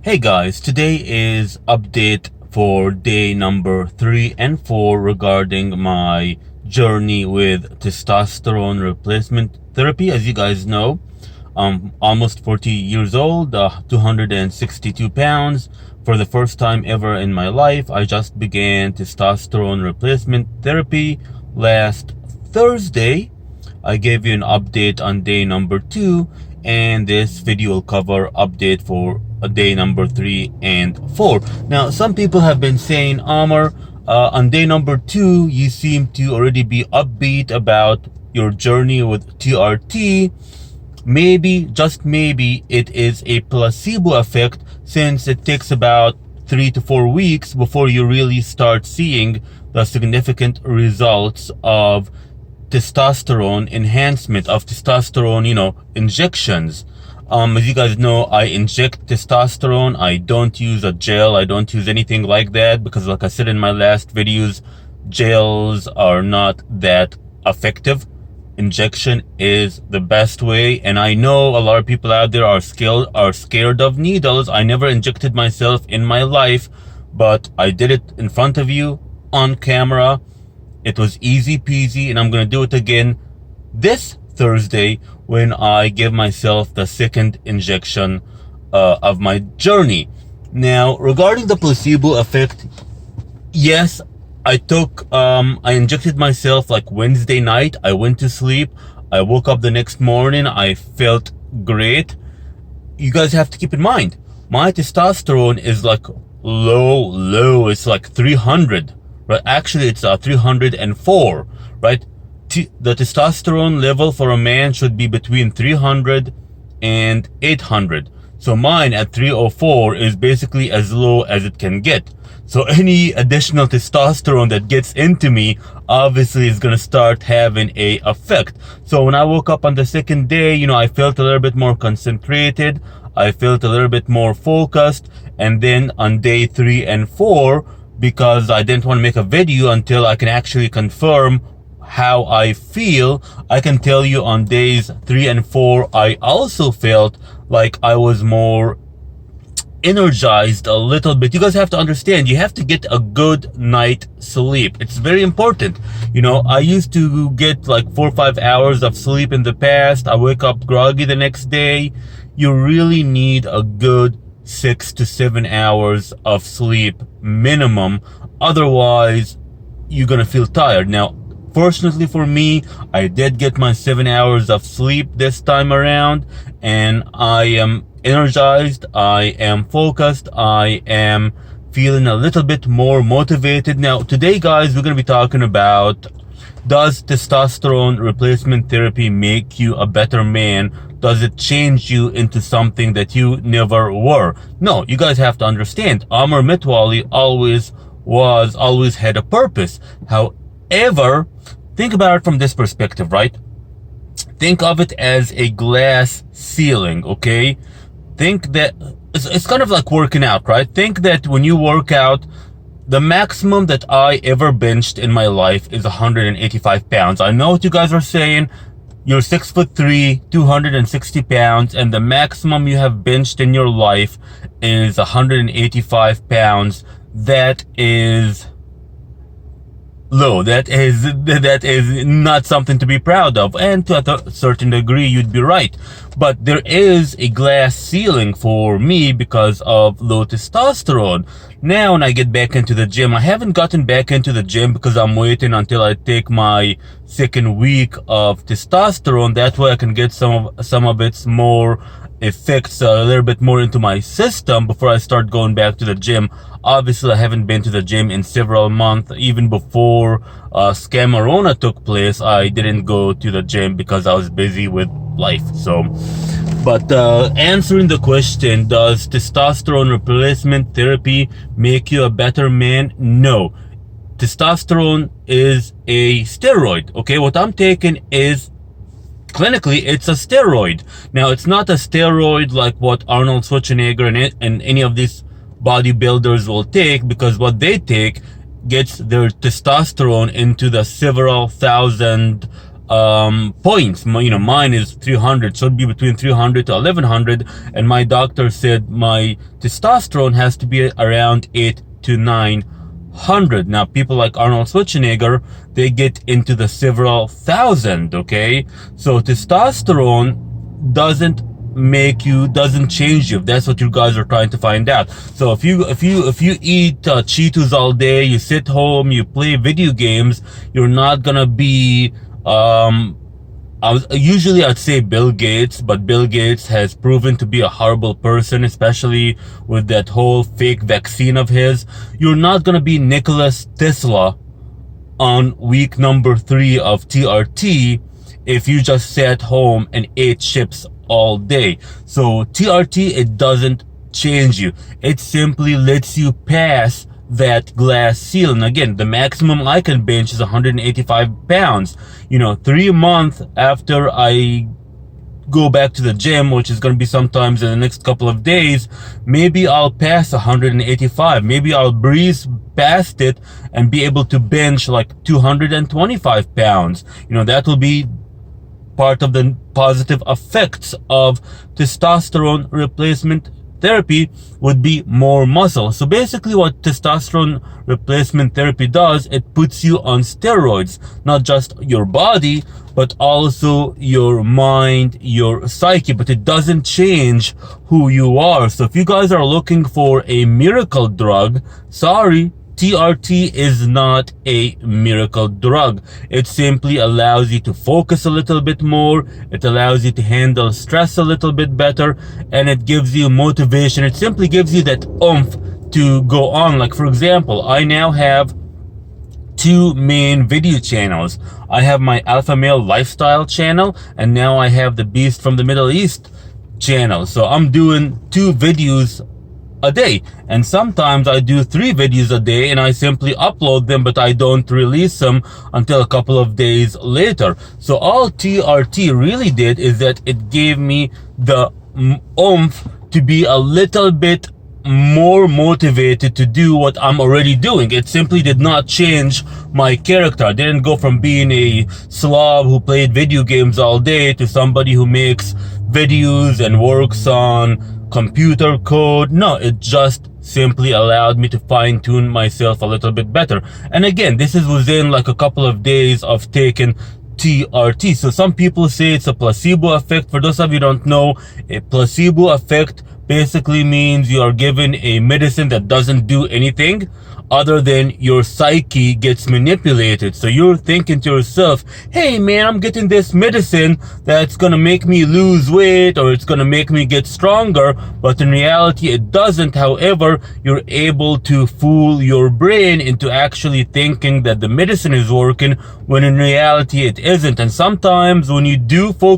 Hey guys, today is update for day number 3 and 4 regarding my journey with testosterone replacement therapy. As you guys know, I'm almost 40 years old, 262 pounds. For the first time ever in my life, I just began testosterone replacement therapy last Thursday. I gave you an update on day number 2, and this video will cover update for day number 3 and 4. Now, some people have been saying, Amr, on day number 2, you seem to already be upbeat about your journey with TRT. Maybe, just maybe, it is a placebo effect, since it takes about 3 to 4 weeks before you really start seeing the significant results of testosterone enhancement, of testosterone, injections. As you guys know, I inject testosterone. I don't use a gel. I don't use anything like that because, like I said in my last videos, gels are not that effective. Injection is the best way, and I know a lot of people out there are scared of needles. I never injected myself in my life, but I did it in front of you on camera. It was easy peasy, and I'm gonna do it again this Thursday when I give myself the second injection of my journey. Now, regarding the placebo effect, yes, I injected myself like Wednesday night. I went to sleep. I woke up the next morning. I felt great. You guys have to keep in mind, my testosterone is like low. It's like 300, right? Actually, it's 304, right? The testosterone level for a man should be between 300 and 800. So mine at 304 is basically as low as it can get. So any additional testosterone that gets into me obviously is going to start having a effect. So when I woke up on the second day, I felt a little bit more concentrated. I felt a little bit more focused. And then on day 3 and 4, because I didn't want to make a video until I can actually confirm how I feel, I can tell you on days 3 and 4, I also felt like I was more energized a little bit. You guys have to understand, you have to get a good night sleep. It's very important. I used to get like 4 or 5 hours of sleep in the past. I wake up groggy the next day. You really need a good 6 to 7 hours of sleep minimum. Otherwise, you're gonna feel tired. Now, fortunately for me, I did get my 7 hours of sleep this time around, and I am energized, I am focused, I am feeling a little bit more motivated. Now, today, guys, we're going to be talking about, does testosterone replacement therapy make you a better man? Does it change you into something that you never were? No, you guys have to understand, Amr Mitwali always had a purpose. However, think about it from this perspective, right? Think of it as a glass ceiling, okay? Think that it's kind of like working out, right? Think that when you work out, the maximum that I ever benched in my life is 185 pounds. I know what you guys are saying. You're 6'3", 260 pounds, and the maximum you have benched in your life is 185 pounds. That is low. That is not something to be proud of, and to a certain degree you'd be right, but there is a glass ceiling for me because of low testosterone. Now when I get back into the gym, I haven't gotten back into the gym because I'm waiting until I take my second week of testosterone. That way I can get some of its more effects a little bit more into my system before I start going back to the gym. Obviously, I haven't been to the gym in several months. Even before Scamarona took place, I didn't go to the gym because I was busy with life. So, but answering the question, does testosterone replacement therapy make you a better man? No. Testosterone is a steroid. Okay, what I'm taking is, clinically, it's a steroid. Now, it's not a steroid like what Arnold Schwarzenegger and any of these bodybuilders will take, because what they take gets their testosterone into the several thousand points. Mine is 300, should be between 300 to 1100, and my doctor said my testosterone has to be around 8 to 900. Now people like Arnold Schwarzenegger, they get into the several thousand. Okay, so testosterone doesn't change you, if that's what you guys are trying to find out. So if you eat Cheetos all day, you sit home, you play video games, you're not gonna be I'd say Bill Gates, but Bill Gates has proven to be a horrible person, especially with that whole fake vaccine of his. You're not gonna be Nicholas Tesla on week number 3 of TRT if you just sat home and ate chips all day. So TRT, it doesn't change you. It simply lets you pass that glass ceiling. Again, the maximum I can bench is 185 pounds. 3 months after I go back to the gym, which is going to be sometimes in the next couple of days, maybe I'll pass 185. Maybe I'll breeze past it and be able to bench like 225 pounds. That will be part of the positive effects of testosterone replacement therapy, would be more muscle. So basically what testosterone replacement therapy does, it puts you on steroids, not just your body, but also your mind, your psyche, but it doesn't change who you are. So if you guys are looking for a miracle drug, sorry, TRT is not a miracle drug. It simply allows you to focus a little bit more. It allows you to handle stress a little bit better, and it gives you motivation. It simply gives you that oomph to go on. Like, for example, I now have 2 main video channels. I have my Alpha Male Lifestyle channel, and now I have the Beast from the Middle East channel. So I'm doing 2 videos a day, and sometimes I do 3 videos a day, and I simply upload them, but I don't release them until a couple of days later. So all TRT really did is that it gave me the oomph to be a little bit more motivated to do what I'm already doing. It simply did not change my character. I didn't go from being a slob who played video games all day to somebody who makes videos and works on computer code. No, it just simply allowed me to fine-tune myself a little bit better. And again, this is within like a couple of days of taking TRT. So some people say it's a placebo effect. For those of you who don't know, a placebo effect basically means you are given a medicine that doesn't do anything other than your psyche gets manipulated. So you're thinking to yourself, hey man, I'm getting this medicine that's gonna make me lose weight, or it's gonna make me get stronger, but in reality it doesn't. However, you're able to fool your brain into actually thinking that the medicine is working when in reality it isn't. And sometimes when you do fool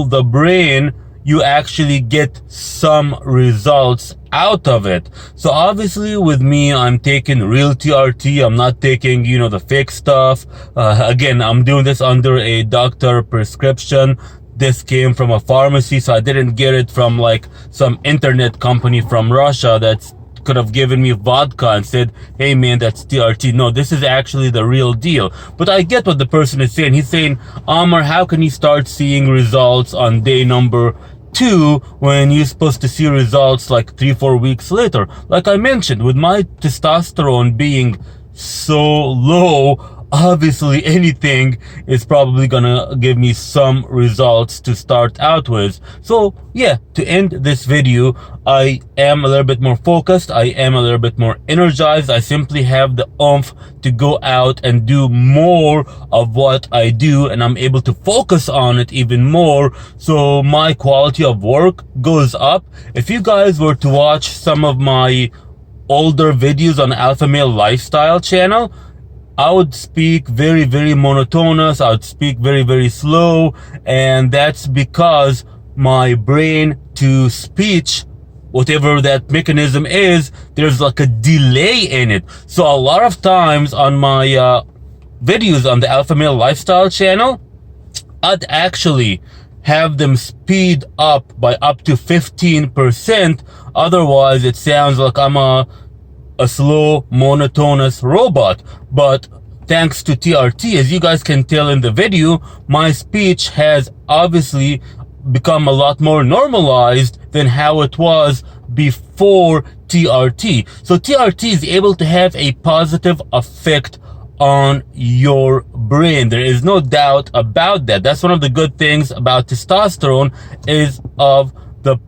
the brain, you actually get some results out of it. So obviously with me, I'm taking real TRT. I'm not taking, the fake stuff. Again, I'm doing this under a doctor prescription. This came from a pharmacy, so I didn't get it from like some internet company from Russia that's could have given me vodka and said, hey man, that's TRT. No, this is actually the real deal. But I get what the person is saying. He's saying, Amar, how can you start seeing results on day number 2 when you're supposed to see results like 3-4 weeks later? Like I mentioned, with my testosterone being so low, obviously anything is probably gonna give me some results to start out with. So yeah, to end this video, I am a little bit more focused. I am a little bit more energized. I simply have the oomph to go out and do more of what I do, and I'm able to focus on it even more. So my quality of work goes up. If you guys were to watch some of my older videos on Alpha Male Lifestyle channel, I would speak very, very monotonous. I would speak very, very slow. And that's because my brain to speech, whatever that mechanism is, there's like a delay in it. So a lot of times on my videos on the Alpha Male Lifestyle channel, I'd actually have them speed up by up to 15%. Otherwise, it sounds like I'm a slow, monotonous robot. But thanks to TRT. As you guys can tell in the video, my speech has obviously become a lot more normalized than how it was before TRT. So TRT is able to have a positive effect on your brain. There is no doubt about that. That's one of the good things about testosterone, is of the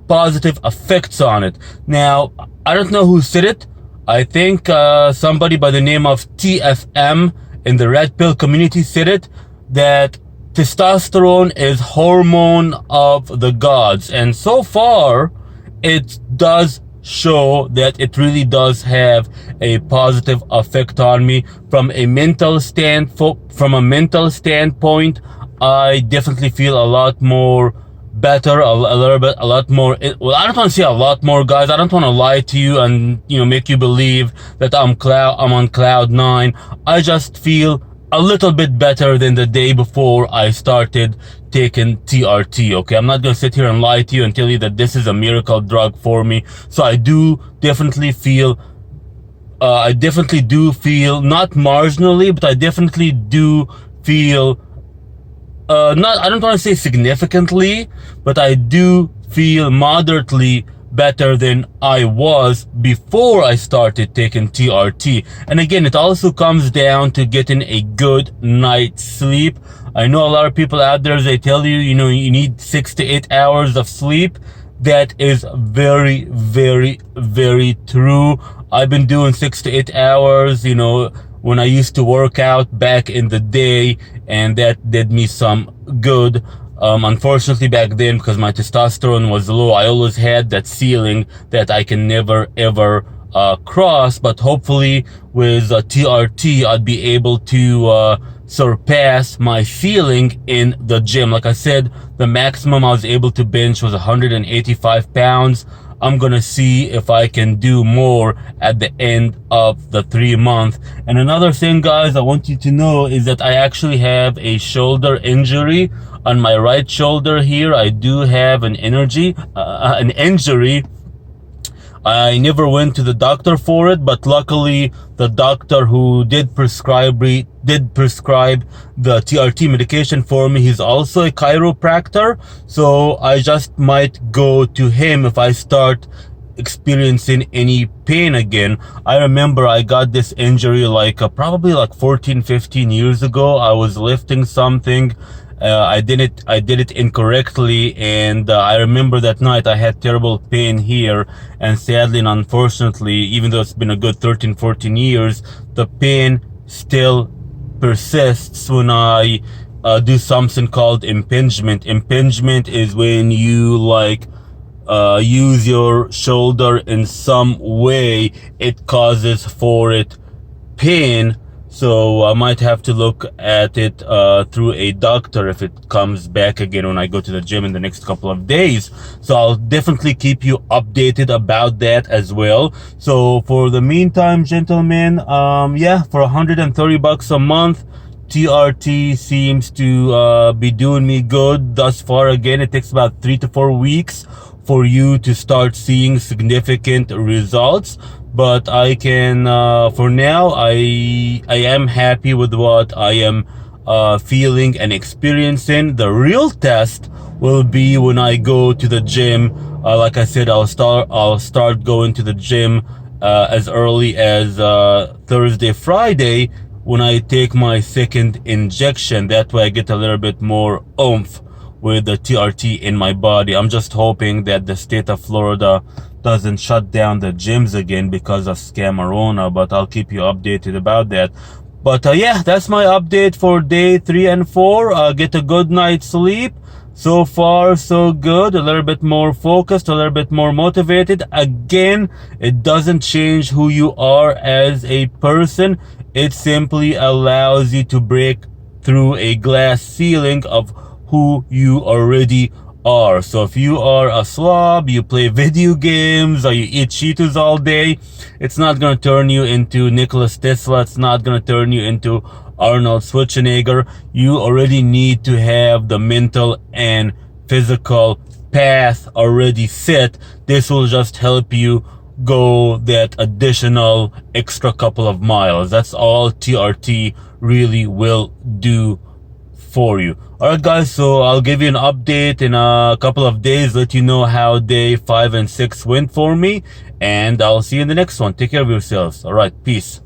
positive effects on it. Now, I don't know who said it. I think somebody by the name of TFM in the red pill community said it, that testosterone is hormone of the gods. And so far, it does show that it really does have a positive effect on me from a mental standpoint. I definitely feel a lot more better, a lot more. Well, I don't want to say a lot more, guys. I don't want to lie to you and make you believe that I'm on cloud nine. I just feel a little bit better than the day before I started taking TRT. Okay, I'm not gonna sit here and lie to you and tell you that this is a miracle drug for me. So I do definitely feel. I definitely do feel, not marginally, but I definitely do feel. I don't want to say significantly, but I do feel moderately better than I was before I started taking TRT. And again, it also comes down to getting a good night's sleep. I know a lot of people out there, they tell you, you need 6 to 8 hours of sleep. That is very, very, very true. I've been doing 6 to 8 hours, when I used to work out back in the day, and that did me some good. Unfortunately, back then, because my testosterone was low, I always had that ceiling that I can never ever cross. But hopefully, with TRT, I'd be able to surpass my ceiling in the gym. Like I said, the maximum I was able to bench was 185 pounds. I'm gonna see if I can do more at the end of the 3 month. And another thing, guys, I want you to know is that I actually have a shoulder injury on my right shoulder here. I do have an injury. I never went to the doctor for it, but luckily the doctor who did prescribe the TRT medication for me, he's also a chiropractor. So I just might go to him if I start experiencing any pain again. I remember I got this injury probably 14-15 years ago. I was lifting something. I did it incorrectly, and I remember that night I had terrible pain here, and sadly and unfortunately, even though it's been a good 13-14 years, the pain still persists when I do something called impingement. Impingement is when you use your shoulder in some way, it causes for it pain. So I might have to look at it through a doctor if it comes back again when I go to the gym in the next couple of days. So I'll definitely keep you updated about that as well. So for the meantime, gentlemen, for $130 a month, TRT seems to be doing me good thus far. Again, it takes about 3 to 4 weeks for you to start seeing significant results. But I can, for now, I am happy with what I am feeling and experiencing. The real test will be when I go to the gym. Like I said, I'll start going to the gym as early as Thursday, Friday, when I take my second injection. That way I get a little bit more oomph with the TRT in my body. I'm just hoping that the state of Florida doesn't shut down the gyms again because of Scamarona, but I'll keep you updated about that. But that's my update for day 3 and 4. Get a good night's sleep. So far, so good. A little bit more focused, a little bit more motivated. Again, it doesn't change who you are as a person. It simply allows you to break through a glass ceiling of who you already are. So if you are a slob, you play video games, or you eat Cheetos all day, it's not going to turn you into Nikola Tesla. It's not going to turn you into Arnold Schwarzenegger. You already need to have the mental and physical path already set. This will just help you go that additional extra couple of miles. That's all TRT really will do for you. Alright guys, so I'll give you an update in a couple of days, let you know how day 5 and 6 went for me, and I'll see you in the next one. Take care of yourselves. Alright, peace.